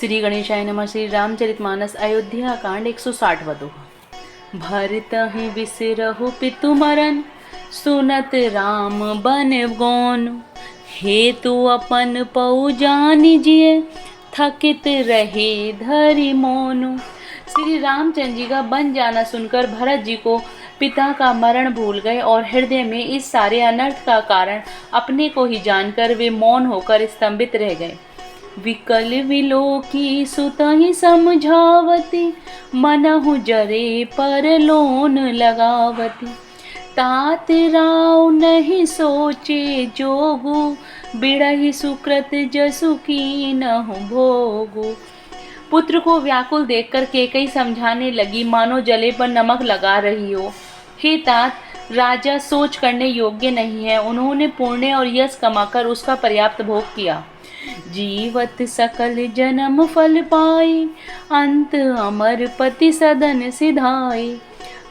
श्री गणेशाय नमः। श्री रामचरितमानस अयोध्या कांड 160 वधो। भरत ही विसरहु पितु मरन, सुनत राम बन गौन। हे तू अपन पौ जानि जिय, थकित रहे धरि मौन। श्री रामचंद्र जी का बन जाना सुनकर भरत जी को पिता का मरण भूल गए और हृदय में इस सारे अनर्थ का कारण अपने को ही जानकर वे मौन होकर स्तंभित रह गए। विकल विलोकी सुतहि समझावती, मनहु जरे पर लोन लगावती। तात राव नहीं सोचे जोगु, बिड़हि सुकृत जसु कीनहु भोगु। पुत्र को व्याकुल देखकर केकई समझाने लगी, मानो जले पर नमक लगा रही हो। हे तात, राजा सोच करने योग्य नहीं है। उन्होंने पुण्य और यश कमाकर उसका पर्याप्त भोग किया। जीवत सकल जन्म फल पाई, अंत अमर पति सदन सिधाई।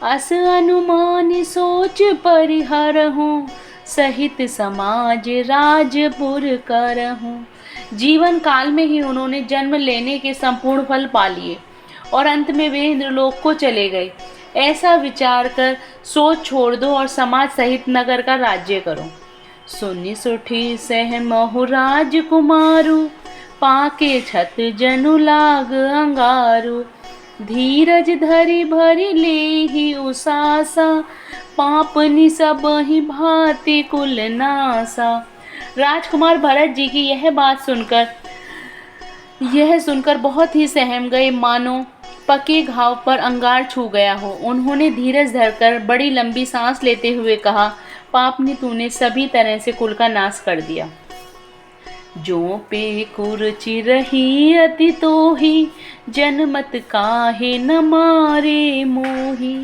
अस अनुमान सोच परिहरहूँ, सहित समाज राजपुर करहूँ। जीवन काल में ही उन्होंने जन्म लेने के संपूर्ण फल पा लिए और अंत में वे इंद्रलोक को चले गए। ऐसा विचार कर सोच छोड़ दो और समाज सहित नगर का राज्य करो। सुनि सुठी सहमहु राजकुमारु, पाके छत जनु लाग अंगारु। धीरज धरि भरि लेहि उसासा, पापनि सबहि भांति कुल नासा। राजकुमार भरत जी की यह सुनकर बहुत ही सहम गए, मानो पके घाव पर अंगार छू गया हो। उन्होंने धीरज धरकर बड़ी लंबी सांस लेते हुए कहा, पाप ने तूने सभी तरह से कुल का नाश कर दिया। जो पे कुरुचि रही अति तोही, जनमत काहे न मारे मोही।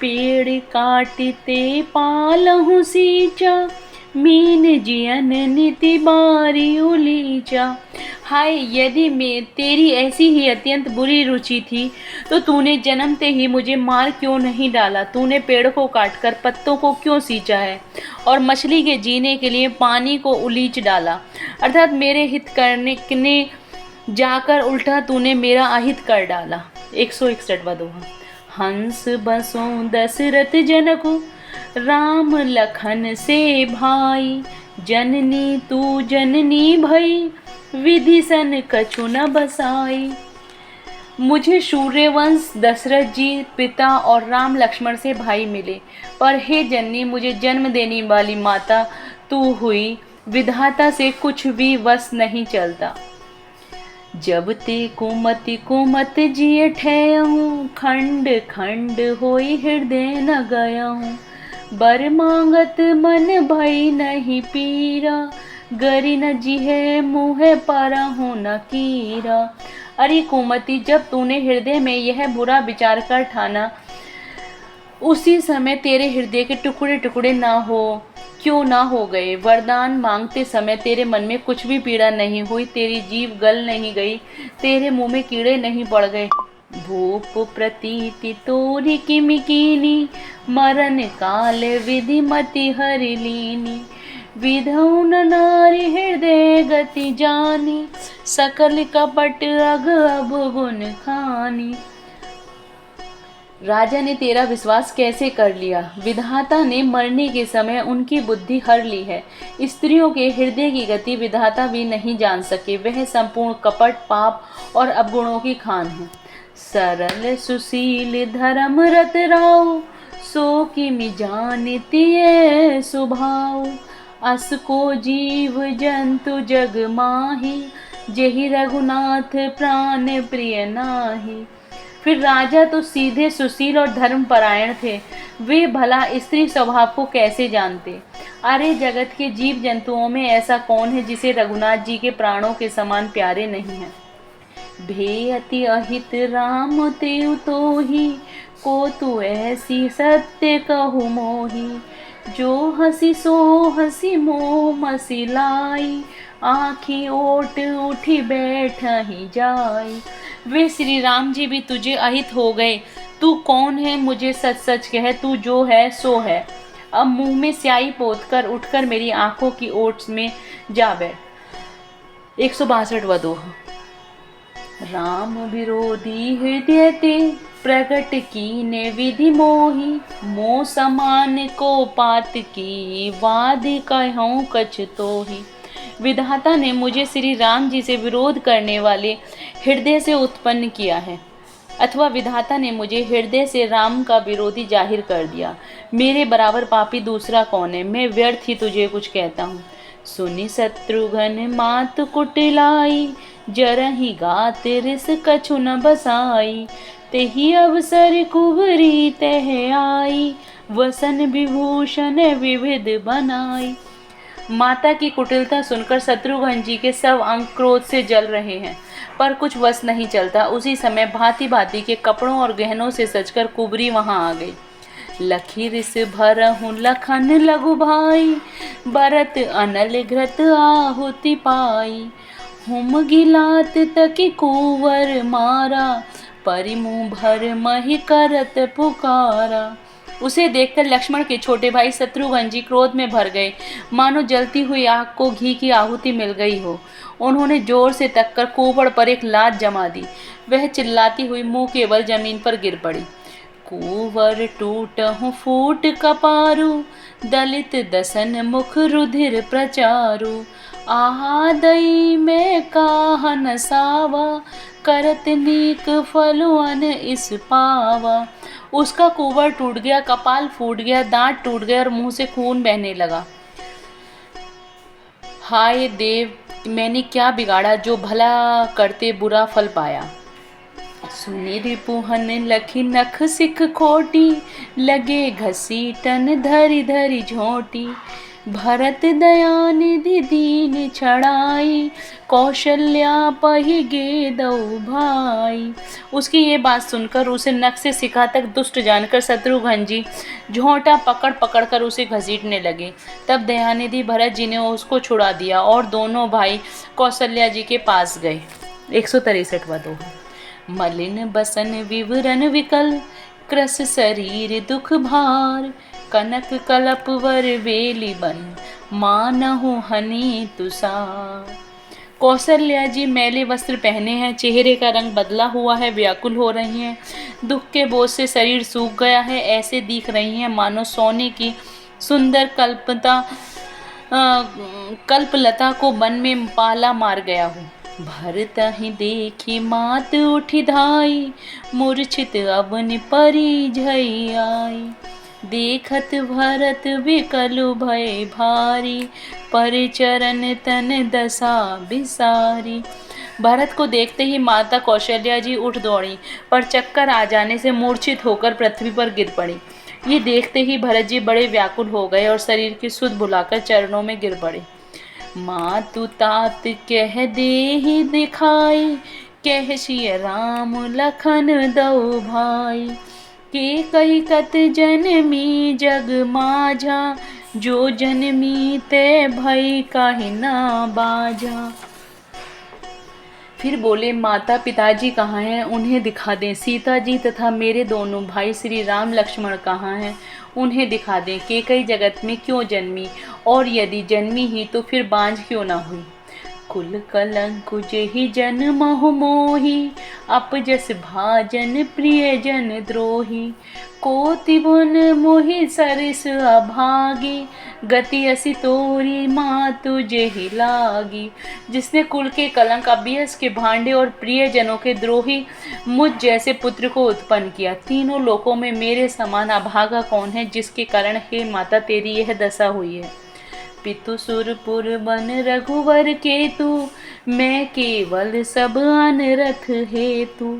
पेड़ काटते पालहु सींचा, मीन जियन नीति बारी उलीचा। हाय, यदि मैं तेरी ऐसी ही अत्यंत बुरी रुचि थी तो तूने जन्मते ही मुझे मार क्यों नहीं डाला। तूने पेड़ को काटकर पत्तों को क्यों सींचा है और मछली के जीने के लिए पानी को उलीच डाला। अर्थात मेरे हित करने ने जाकर उल्टा तूने मेरा अहित कर डाला। 161वां दोहा। हंस बसो दशरथ जनकु, राम लखन से भाई। जननी तू जननी भई, विधि सन कछु न बसाई। मुझे सूर्यवंश दशरथ जी पिता और राम लक्ष्मण से भाई मिले, पर हे जननी, मुझे जन्म देने वाली माता तू हुई। विधाता से कुछ भी वश नहीं चलता। जब ते कुमति कुमत जिय ठहूँ, खंड खंड होई हृदय न गयहूँ। बर मांगत मन भई नहीं पीरा, गरि न जिहे मुँह परहु न कीरा। अरे कुमति, जब तूने हृदय में यह बुरा विचार कर ठाना, उसी समय तेरे हृदय के टुकड़े टुकड़े क्यों ना हो गए। वरदान मांगते समय तेरे मन में कुछ भी पीड़ा नहीं हुई, तेरी जीभ गल नहीं गई, तेरे मुंह में कीड़े नहीं पड़ गए। भूप प्रतीति तोरी किमि कीनी, मरण काल विधि मति हरि लीनी। विधौ न नारी हृदय गति जानी, सकल कपट अग अब गुण खानी। राजा ने तेरा विश्वास कैसे कर लिया। विधाता ने मरने के समय उनकी बुद्धि हर ली है। स्त्रियों के हृदय की गति विधाता भी नहीं जान सके। वह संपूर्ण कपट, पाप और अवगुणों की खान है। सरल सुशील धर्म रत राव, सो किमि जानिति ये स्वभाव। अस को जीव जंतु जग माही, जेहि रघुनाथ प्राण प्रिय नाही। फिर राजा तो सीधे सुशील और धर्मपरायण थे, वे भला स्त्री स्वभाव को कैसे जानते। अरे जगत के जीव जंतुओं में ऐसा कौन है जिसे रघुनाथ जी के प्राणों के समान प्यारे नहीं हैं। भे अति अहित राम तेउ तोही, को तू ऐसी सत्य कहु मोही। जो हसी सो हसी मोह मसिलाई, आँखी ओट उठी बैठहि जाई। वे श्री राम जी भी तुझे अहित हो गए। तू कौन है, मुझे सच सच कह, तू जो है सो है। अब मुंह में स्याही पोतकर उठकर मेरी आंखों की ओट में जा बैठ। 162वां दोहा। राम विरोधी हृदय ते प्रगट कीने विधि मोहि, मोह समान को पात की वाद कहूँ कछ तोहि। विधाता ने मुझे श्री राम जी से विरोध करने वाले हृदय से उत्पन्न किया है, अथवा विधाता ने मुझे हृदय से राम का विरोधी जाहिर कर दिया। मेरे बराबर पापी दूसरा कौन है? मैं व्यर्थ ही तुझे कुछ कहता हूँ। सुनि शत्रुघ्न मात कुटिलाई, जरहि गात रिस कछु न बसाई। तेहि अवसर कुबरी तह आई, वसन विभूषण विविध बनाई। माता की कुटिलता सुनकर शत्रुघ्न जी के सब अंग क्रोध से जल रहे हैं, पर कुछ वश नहीं चलता। उसी समय भांति भांति के कपड़ों और गहनों से सजकर कुबरी वहां आ गई। लखी रिस भरहु लखन लघु भाई, भरत अनल घृत आहुति पाई। हुम गिलात तकी कुंवर मारा, परिमुह भर मही करत पुकारा। उसे देखकर लक्ष्मण के छोटे भाई शत्रुघ्न जी क्रोध में भर गए, मानो जलती हुई आग को घी की आहुति मिल गई हो। उन्होंने जोर से तककर कुंवर पर एक लात जमा दी। वह चिल्लाती हुई मुंह के बल जमीन पर गिर पड़ी। कुंवर टूटहु फूट कपारु, दलित दसन मुख रुधिर प्रचारु। आहा दई में काह नसावा, करत नीक फलुअन इस पावा। उसका कुंवर टूट गया, कपाल फूट गया, दांत टूट गए और मुंह से खून बहने लगा। हाय देव, मैंने क्या बिगाड़ा जो भला करते बुरा फल पाया। सुनि रिपुहन लखी नख सिख खोटी, लगे घसीटन धरि धरि झोटी। भरत दयानिधि दीन छड़ाई, कौशल्या पहि गेदऊ भाई। उसकी ये बात सुनकर, उसे नख से सिखा तक दुष्ट जानकर शत्रुघ्न जी झोंटा पकड़ पकड़ कर उसे घसीटने लगे। तब दयानिधि भरत जी ने उसको छुड़ा दिया और दोनों भाई कौशल्या जी के पास गए। 163वां दोहा। मलिन बसन विवरण विकल, क्रस शरीर दुख भार। कनक कलप वर बेली बन, मानहु हनि तुषार। कौशल्या जी मैले वस्त्र पहने हैं, चेहरे का रंग बदला हुआ है, व्याकुल हो रही हैं, दुख के बोझ से शरीर सूख गया है। ऐसे दिख रही हैं मानो सोने की सुंदर कल्पलता को वन में पाला मार गया हो। भरत ही देखी मात उठी धाई, मूर्छित अवन परी झई आई। देखत भरत विकलु भय भारी, परिचरण तन दशा बिसारी। भरत को देखते ही माता कौशल्या जी उठ दौड़ी, पर चक्कर आ जाने से मूर्छित होकर पृथ्वी पर गिर पड़ी। ये देखते ही भरत जी बड़े व्याकुल हो गए और शरीर की सुध भुलाकर चरणों में गिर पड़े। मातु तात कह देहि दिखाई, कह सिय राम लखन दऊ भाई। के कही कत जनमी जग माझा, जो जनमी ते भई काहि ना बाजा। फिर बोले, माता पिताजी कहाँ हैं? उन्हें दिखा दें। सीता जी तथा मेरे दोनों भाई श्री राम लक्ष्मण कहाँ हैं? उन्हें दिखा दें। केकई जगत में क्यों जन्मी, और यदि जन्मी ही तो फिर बांझ क्यों ना हुई? कुल कलंक जेहि जन्महु मोहि, अपजस भाजन प्रियजन द्रोही। कोटि भुवन मोहि सरिस अभागी, गति असी तोरी मातु जेहि लागी। जिसने कुल के कलंक, अभ्यस के भांडे और प्रियजनों के द्रोही मुझ जैसे पुत्र को उत्पन्न किया। तीनों लोकों में मेरे समान अभागा कौन है, जिसके कारण हे माता तेरी यह दशा हुई है। पितु सुरपुर बन रघुवर केतु, मैं केवल सब अनरथ हेतु।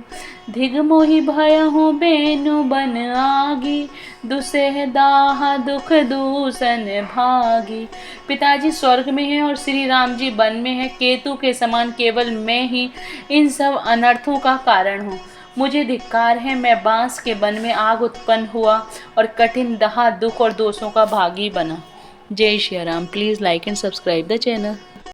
धिग मोहि भयहु बेनु बन आगी, दुसह दाह दुख दूषण भागी। पिताजी स्वर्ग में हैं और श्री राम जी वन में हैं। केतु के समान केवल मैं ही इन सब अनर्थों का कारण हूँ। मुझे धिक्कार है, मैं बांस के वन में आग उत्पन्न हुआ और कठिन दाह दुख और दोषों का भागी बना। जय Shri Ram. Please like and subscribe the channel.